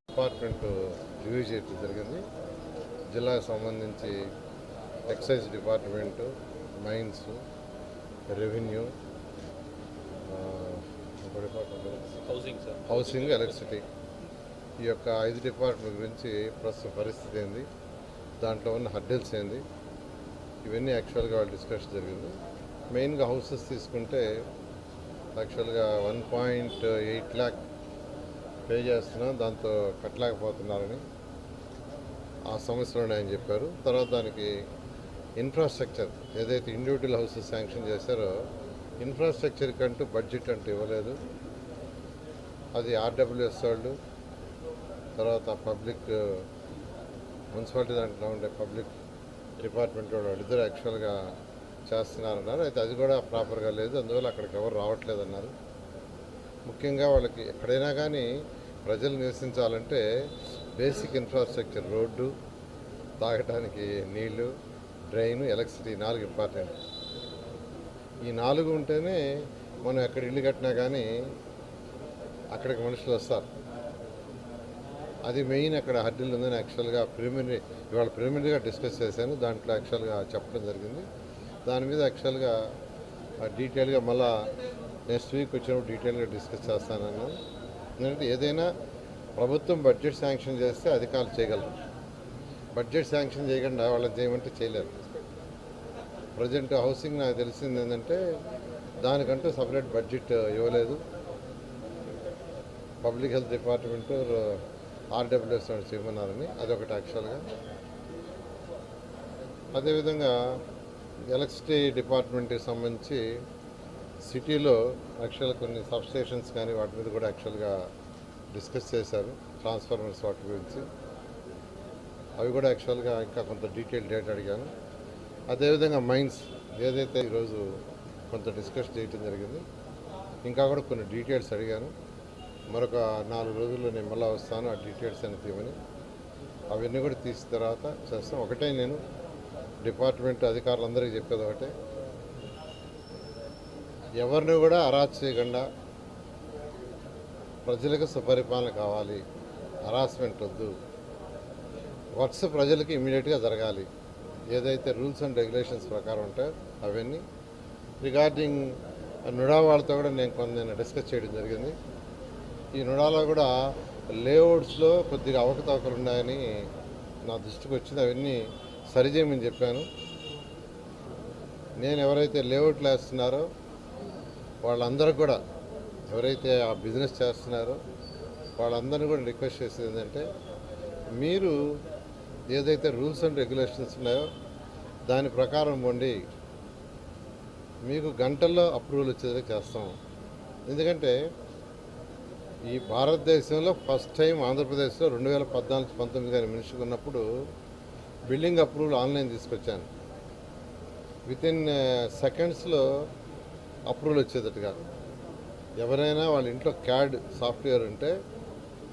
Department review చేయడం జరిగింది. జిల్లాకు సంబంధించి excise department, mines, revenue, housing, electricity, ఈ యొక్క 5 డిపార్ట్మెంట్ గురించి ప్రస్తుత పరిస్థితి ఏంది, దాంట్లో ఉన్న హర్డిల్స్ ఏంది, ఇవన్నీ యాక్చువల్గా వాళ్ళు డిస్కషన్ జరిగింది. మెయిన్గా హౌసెస్ తీసుకుంటే యాక్చువల్గా 1.8 lakh పే చేస్తున్నాం, దాంతో కట్టలేకపోతున్నారని ఆ సమస్యలు ఉన్నాయని చెప్పారు. తర్వాత దానికి ఇన్ఫ్రాస్ట్రక్చర్ ఏదైతే ఇండివిజువల్ హౌసెస్ శాంక్షన్ చేశారో ఇన్ఫ్రాస్ట్రక్చర్ కంటూ బడ్జెట్ అంటూ ఇవ్వలేదు. అది ఆర్డబ్ల్యూఎస్ వాళ్ళు, తర్వాత పబ్లిక్ మున్సిపాలిటీ దాంట్లో ఉండే పబ్లిక్ డిపార్ట్మెంట్ వాళ్ళు ఇద్దరు యాక్చువల్గా చేస్తున్నారన్నారు. అయితే అది కూడా ప్రాపర్గా లేదు, అందువల్ల అక్కడికి ఎవరు రావట్లేదన్నారు. ముఖ్యంగా వాళ్ళకి ఎక్కడైనా కానీ ప్రజలు నివసించాలంటే బేసిక్ ఇన్ఫ్రాస్ట్రక్చర్, రోడ్డు, తాగడానికి నీళ్లు, డ్రైన్, ఎలక్ట్రిసిటీ 4 ఇంపార్టెంట్. ఈ 4 ఉంటేనే మనం ఎక్కడ ఇల్లు కట్టినా కానీ అక్కడికి మనుషులు వస్తారు. అది మెయిన్ అక్కడ హర్డిల్ ఉందని యాక్చువల్గా ఇవాళ ప్రిలిమినరీగా డిస్కస్ చేశాను. దాంట్లో యాక్చువల్గా చెప్పడం జరిగింది. దాని మీద యాక్చువల్గా డీటెయిల్గా మళ్ళా నెక్స్ట్ వీక్ వచ్చినప్పుడు డీటెయిల్గా డిస్కస్ చేస్తానన్నాను. ఎందుకంటే ఏదైనా ప్రభుత్వం బడ్జెట్ శాంక్షన్ చేస్తే అధికారులు చేయగలరు, బడ్జెట్ శాంక్షన్ చేయకుండా వాళ్ళని చేయమంటే చేయలేరు. ప్రజెంట్ హౌసింగ్ నాకు తెలిసింది ఏంటంటే దానికంటూ సపరేట్ బడ్జెట్ ఇవ్వలేదు. పబ్లిక్ హెల్త్ డిపార్ట్మెంటు ఆర్డబ్ల్యూఎస్ చేయమన్నారని అదొకటి యాక్చువల్గా. అదేవిధంగా ఎలక్ట్రిసిటీ డిపార్ట్మెంట్కి సంబంధించి సిటీలో యాక్చువల్గా కొన్ని సబ్స్టేషన్స్ కానీ వాటి మీద కూడా యాక్చువల్గా డిస్కస్ చేశారు, ట్రాన్స్ఫార్మర్స్ వాటి గురించి. అవి కూడా యాక్చువల్గా ఇంకా కొంత డీటెయిల్ డేటా అడిగాను. అదేవిధంగా మైన్స్ ఏదైతే ఈరోజు కొంత డిస్కస్ చేయడం జరిగింది, ఇంకా కూడా కొన్ని డీటెయిల్స్ అడిగాను. మరొక 4 రోజుల్లో నేను మళ్ళీ వస్తాను, ఆ డీటెయిల్స్ అని తీయమని. అవన్నీ కూడా తీసిన తర్వాత చేస్తాం. ఒకటే నేను డిపార్ట్మెంట్ అధికారులందరికీ చెప్పేది ఒకటే, ఎవరిని కూడా అరాచ్ చేయకుండా ప్రజలకు సుపరిపాలన కావాలి, హరాస్మెంట్ వద్దు, వర్క్స్ ప్రజలకి ఇమీడియట్గా జరగాలి. ఏదైతే రూల్స్ అండ్ రెగ్యులేషన్స్ ప్రకారం ఉంటాయో అవన్నీ. రిగార్డింగ్ నుడా వాళ్ళతో కూడా నేను డిస్కస్ చేయడం జరిగింది. ఈ నుడాలో కూడా లేఅవుట్స్లో కొద్దిగా అవకతవకలు ఉన్నాయని నా దృష్టికి వచ్చింది. అవన్నీ సరిచేయమని చెప్పాను. నేను ఎవరైతే లేఅవుట్లు వేస్తున్నారో వాళ్ళందరూ కూడా, ఎవరైతే ఆ బిజినెస్ చేస్తున్నారో వాళ్ళందరినీ కూడా రిక్వెస్ట్ చేసేది ఏంటంటే, మీరు ఏదైతే రూల్స్ అండ్ రెగ్యులేషన్స్ ఉన్నాయో దాని ప్రకారం ఉండి మీకు గంటల్లో అప్రూవల్ వచ్చేది చేస్తాం. ఎందుకంటే ఈ భారతదేశంలో ఫస్ట్ టైం ఆంధ్రప్రదేశ్లో 2014-19 కానీ మినిస్టర్ ఉన్నప్పుడు బిల్డింగ్ అప్రూవల్ ఆన్లైన్ తీసుకొచ్చాను. వితిన్ సెకండ్స్లో అప్రూవల్ వచ్చేటట్టుగా. ఎవరైనా వాళ్ళ ఇంట్లో క్యాడ్ సాఫ్ట్వేర్ ఉంటే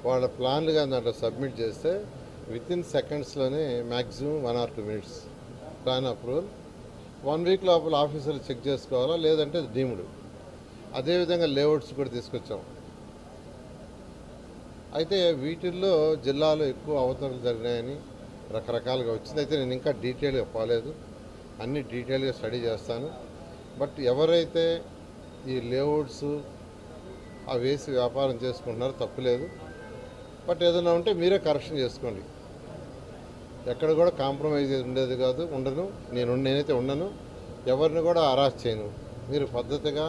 వాళ్ళ ప్లాన్లుగా దాంట్లో సబ్మిట్ చేస్తే వితిన్ సెకండ్స్లోనే maximum 1 or 2 minutes plan approval. 1 week లోపల ఆఫీసర్లు చెక్ చేసుకోవాలా, లేదంటే డీమ్డ్. అదేవిధంగా లేఅవుట్స్ కూడా తీసుకొచ్చాం. అయితే వీటిల్లో జిల్లాలో ఎక్కువ అవతరణలు జరిగినాయని రకరకాలుగా వచ్చింది. అయితే నేను ఇంకా డీటెయిల్గా పోలేదు, అన్ని డీటెయిల్గా స్టడీ చేస్తాను. బట్ ఎవరైతే ఈ లేఅవుట్స్ అవి వేసి వ్యాపారం చేసుకుంటున్నారో తప్పులేదు. బట్ ఏదైనా ఉంటే మీరే కరెక్షన్ చేసుకోండి. ఎక్కడ కూడా కాంప్రమైజ్ ఉండేది కాదు, నేనైతే ఉండను, ఎవరిని కూడా అరెస్ట్ చేయను. మీరు పద్ధతిగా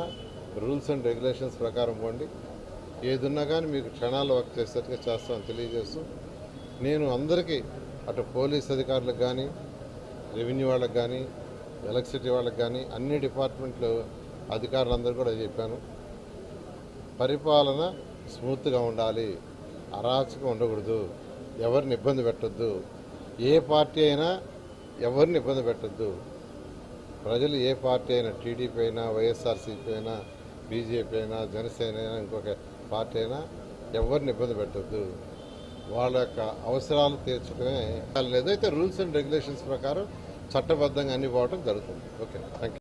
రూల్స్ అండ్ రెగ్యులేషన్స్ ప్రకారం పోండి. ఏదున్నా కానీ మీకు క్షణాల్లో వర్క్ చేసేట్టుగా చేస్తామని తెలియజేస్తూ, నేను అందరికీ అటు పోలీస్ అధికారులకు కానీ, రెవెన్యూ వాళ్ళకి కానీ, ఎలక్ట్రిసిటీ వాళ్ళకి కానీ, అన్ని డిపార్ట్మెంట్లు అధికారులందరూ కూడా చెప్పాను, పరిపాలన స్మూత్గా ఉండాలి, అరాచకం ఉండకూడదు, ఎవరిని ఇబ్బంది పెట్టద్దు. ఏ పార్టీ అయినా ఎవరిని ఇబ్బంది పెట్టద్దు. ప్రజలు ఏ పార్టీ అయినా, టీడీపీ అయినా, వైఎస్ఆర్సీపీ అయినా, బీజేపీ అయినా, జనసేన అయినా, ఇంకొక పార్టీ అయినా ఎవరిని ఇబ్బంది పెట్టద్దు. వాళ్ళ యొక్క అవసరాలు తీర్చుకునే లేదు. అయితే రూల్స్ అండ్ రెగ్యులేషన్స్ ప్రకారం చట్టబద్ధంగా అన్ని పోవడం జరుగుతుంది. Okay, thank you.